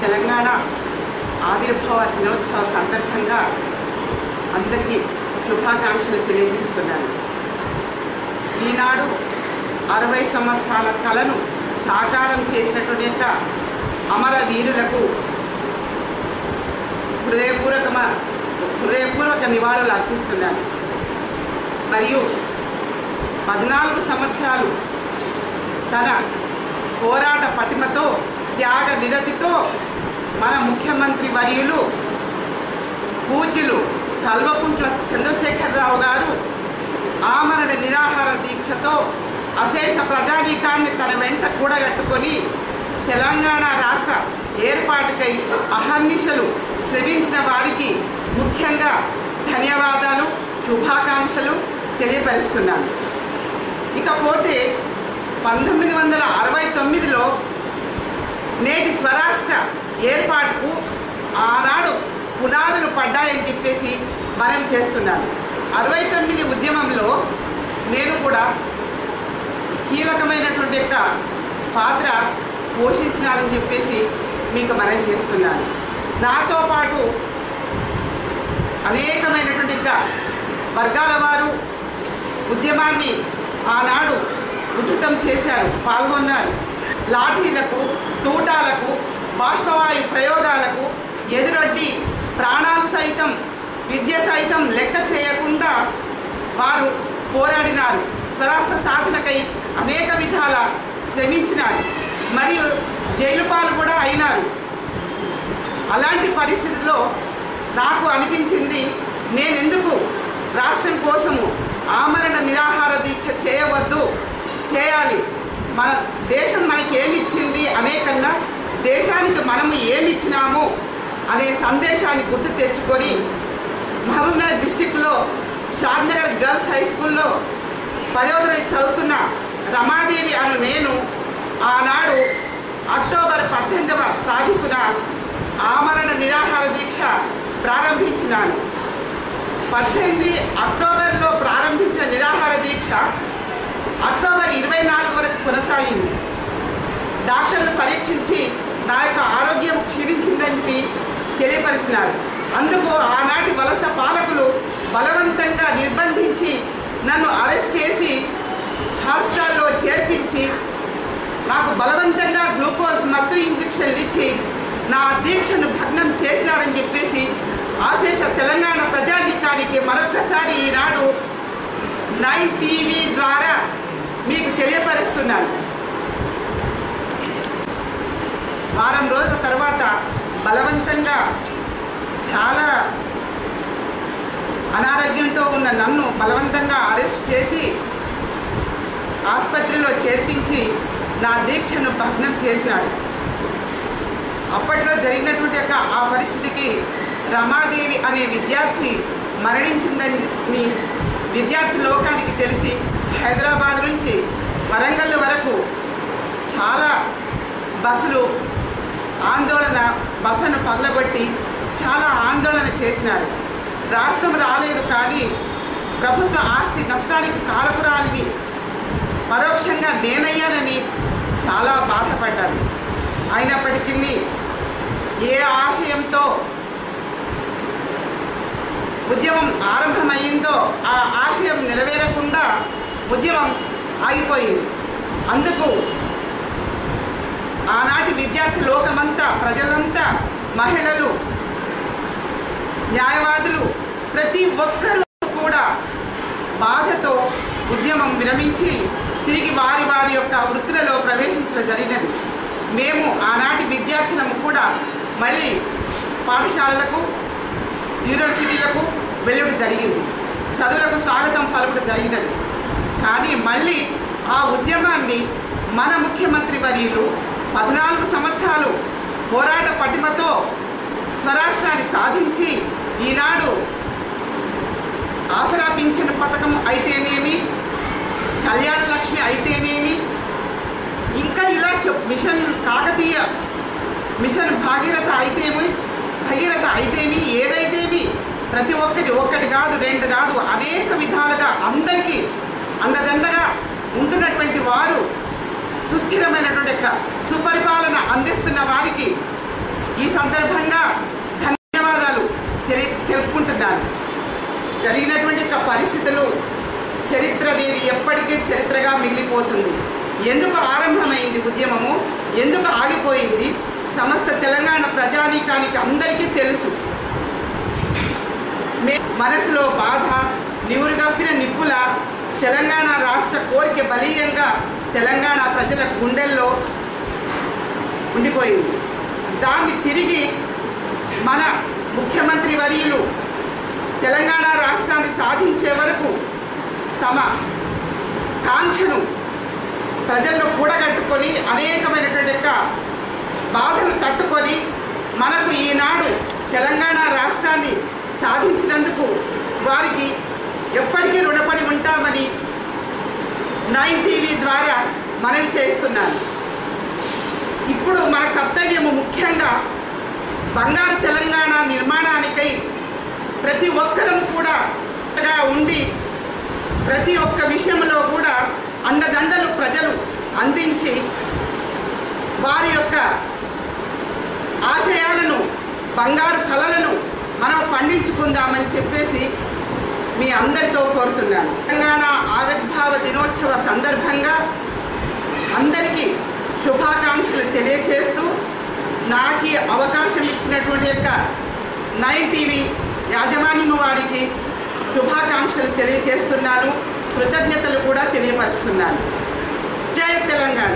తెలంగాణ ఆవిర్భావ దినోత్సవ సందర్భంగా అందరికీ శుభాకాంక్షలు తెలియజేస్తున్నాను. ఈనాడు 60 సంవత్సరాల కళను సాకారం చేసినటువంటి అమరవీరులకు హృదయపూర్వక నివాళులు అర్పిస్తున్నాను. మరియు 14 సంవత్సరాలు తన పోరాట పటిమతో త్యాగ నిరతితో మన ముఖ్యమంత్రి వర్యులు పూజ్యులు కల్వకుంట్ల చంద్రశేఖరరావు గారు ఆమరణ నిరాహార దీక్షతో అశేష ప్రజానీకాన్ని తన వెంట కూడగట్టుకొని తెలంగాణ రాష్ట్ర ఏర్పాటుకై అహర్నిశలు శ్రమించిన వారికి ముఖ్యంగా ధన్యవాదాలు, శుభాకాంక్షలు తెలియపరుస్తున్నాను. ఇకపోతే 1969లో నేటి స్వరాష్ట్ర ఏర్పాటుకు ఆనాడు పునాదులు పడ్డాయని చెప్పేసి మనం చేస్తున్నాను. 69 ఉద్యమంలో నేను కూడా కీలకమైనటువంటి పాత్ర పోషించినానని చెప్పేసి మీకు మనవి చేస్తున్నాను. నాతో పాటు అనేకమైనటువంటి వర్గాల వారు ఉద్యమాన్ని ఆనాడు ఉధృతం చేశారు, పాల్గొన్నారు. లాఠీలకు, తూటాలకు, బాష్పవాయు ప్రయోగాలకు ఎదురొడ్డి ప్రాణాలు సైతం, విద్య సైతం లెక్క చేయకుండా వారు పోరాడినారు. స్వరాష్ట్ర సాధనకై అనేక విధాల శ్రమించినారు, మరియు జైలు పాలు కూడా అయినారు. అలాంటి పరిస్థితుల్లో నాకు అనిపించింది, నేనెందుకు రాష్ట్రం కోసము ఆమరణ నిరాహార దీక్ష చేయవద్దు, చేయాలి. మన దేశం మనకి ఏమిచ్చింది అనేకన్నా దేశానికి మనము ఏమిచ్చినాము అనే సందేశాన్ని గుర్తు తెచ్చుకొని మహబూబ్నగర్ డిస్టిక్లో షాద్నగర్ గర్ల్స్ హై స్కూల్లో 10వ తరగతి చదువుతున్న రమాదేవి అను నేను ఆనాడు అక్టోబర్ 18వ తారీఖున ఆమరణ నిరాహార దీక్ష ప్రారంభించినాను. 18 అక్టోబర్లో ప్రారంభించిన నిరాహార దీక్ష అక్టోబర్ 24 వరకు కొనసాగింది. డాక్టర్లు పరీక్షించి నా యొక్క ఆరోగ్యం క్షీణించిందని తెలియపరిచినారు. అందుకు ఆనాటి వలస పాలకులు బలవంతంగా నిర్బంధించి నన్ను అరెస్ట్ చేసి హాస్టల్లో చేర్పించి నాకు బలవంతంగా గ్లూకోజ్ మత్తు ఇంజెక్షన్లు ఇచ్చి నా దీక్షను భగ్నం చేసినారని చెప్పేసి ఆశేష తెలంగాణ ప్రజానీకానికి మరొక్కసారి ఈనాడు 9 టీవీ ద్వారా మీకు తెలియపరుస్తున్నాను. వారం రోజుల తర్వాత బలవంతంగా చాలా అనారోగ్యంతో ఉన్న నన్ను బలవంతంగా అరెస్ట్ చేసి ఆసుపత్రిలో చేర్పించి నా దీక్షను భగ్నం చేసినారు. అప్పట్లో జరిగినటువంటి ఆ పరిస్థితికి రమాదేవి అనే విద్యార్థి మరణించిందని విద్యార్థి లోకానికి తెలిసి హైదరాబాద్ నుంచి వరంగల్ వరకు చాలా బస్సులు బస్సును పగలగొట్టి చాలా ఆందోళన చేసినారు. రాష్ట్రం రాలేదు, కానీ ప్రభుత్వ ఆస్తి నష్టానికి కారకురాలిని పరోక్షంగా నేనయ్యానని చాలా బాధపడ్డారు. అయినప్పటికీ ఏ ఆశయంతో ఉద్యమం ఆరంభమైందో ఆ ఆశయం నెరవేరకుండా ఉద్యమం ఆగిపోయింది. అందుకు ఆనాటి విద్యార్థి లోకమంతా, ప్రజలంతా, మహిళలు, న్యాయవాదులు ప్రతి ఒక్కరూ కూడా బాధతో ఉద్యమం విరమించి తిరిగి వారి వారి యొక్క వృత్తులలో ప్రవేశించడం జరిగినది. మేము ఆనాటి విద్యార్థులను కూడా మళ్ళీ పాఠశాలలకు, యూనివర్సిటీలకు వెళ్ళడం జరిగింది. చదువులకు స్వాగతం పలకడం జరిగినది. కానీ మళ్ళీ ఆ ఉద్యమాన్ని మన ముఖ్యమంత్రి వర్యులు 14 సంవత్సరాలు పోరాట పటిమతో స్వరాష్ట్రాన్ని సాధించి ఈనాడు ఆసరా పింఛను పథకం అయితేనేమి, కళ్యాణ లక్ష్మి అయితేనేమి, ఇంకా ఇలా మిషన్ కాకతీయ, మిషన్ భగీరథ అయితేమి ఏదైతేమి ప్రతి ఒక్కటి కాదు, 2 కాదు, అనేక విధాలుగా అందరికీ అండదండగా ఉంటున్నటువంటి వారు, సుస్థిరమైనటువంటి సుపరిపాలన అందిస్తున్న వారికి ఇప్పటికే చరిత్రగా మిగిలిపోతుంది. ఎందుకు ఆరంభమైంది ఉద్యమము, ఎందుకు ఆగిపోయింది సమస్త తెలంగాణ ప్రజానీకానికి అందరికీ తెలుసు. మనసులో బాధ నివురుగప్పిన నిప్పుల తెలంగాణ రాష్ట్ర కోరిక బలీయంగా తెలంగాణ ప్రజల గుండెల్లో ఉండిపోయింది. దాన్ని తిరిగి మన ముఖ్యమంత్రి వర్యులు తెలంగాణ రాష్ట్రాన్ని సాధించే వరకు తమ కాంక్షను ప్రజల్లో కూడగట్టుకొని అనేకమైనటువంటి యొక్క బాధలు తట్టుకొని మనకు ఈనాడు తెలంగాణ రాష్ట్రాన్ని సాధించినందుకు వారికి ఎప్పటికీ రుణపడి ఉంటామని 9 టీవీ ద్వారా మనవి చేస్తున్నాను. ఇప్పుడు మన కర్తవ్యము ముఖ్యంగా బంగారు తెలంగాణ నిర్మాణానికై ప్రతి ఒక్కరం కూడా ఉండి ప్రతి ఒక్క విషయంలో కూడా అండదండలు ప్రజలు అందించి వారి యొక్క ఆశయాలను బంగారు కళలను మనం పండించుకుందామని చెప్పేసి మీ అందరితో కోరుతున్నాను. తెలంగాణ ఆవిర్భావ దినోత్సవ సందర్భంగా అందరికీ శుభాకాంక్షలు తెలియజేస్తూ నాకు అవకాశం ఇచ్చినటువంటి యొక్క 9 టీవీ యాజమాన్యం వారికి శుభాకాంక్షలు తెలియజేస్తున్నాను. కృతజ్ఞతలు కూడా తెలియపరుస్తున్నాను. జై తెలంగాణ.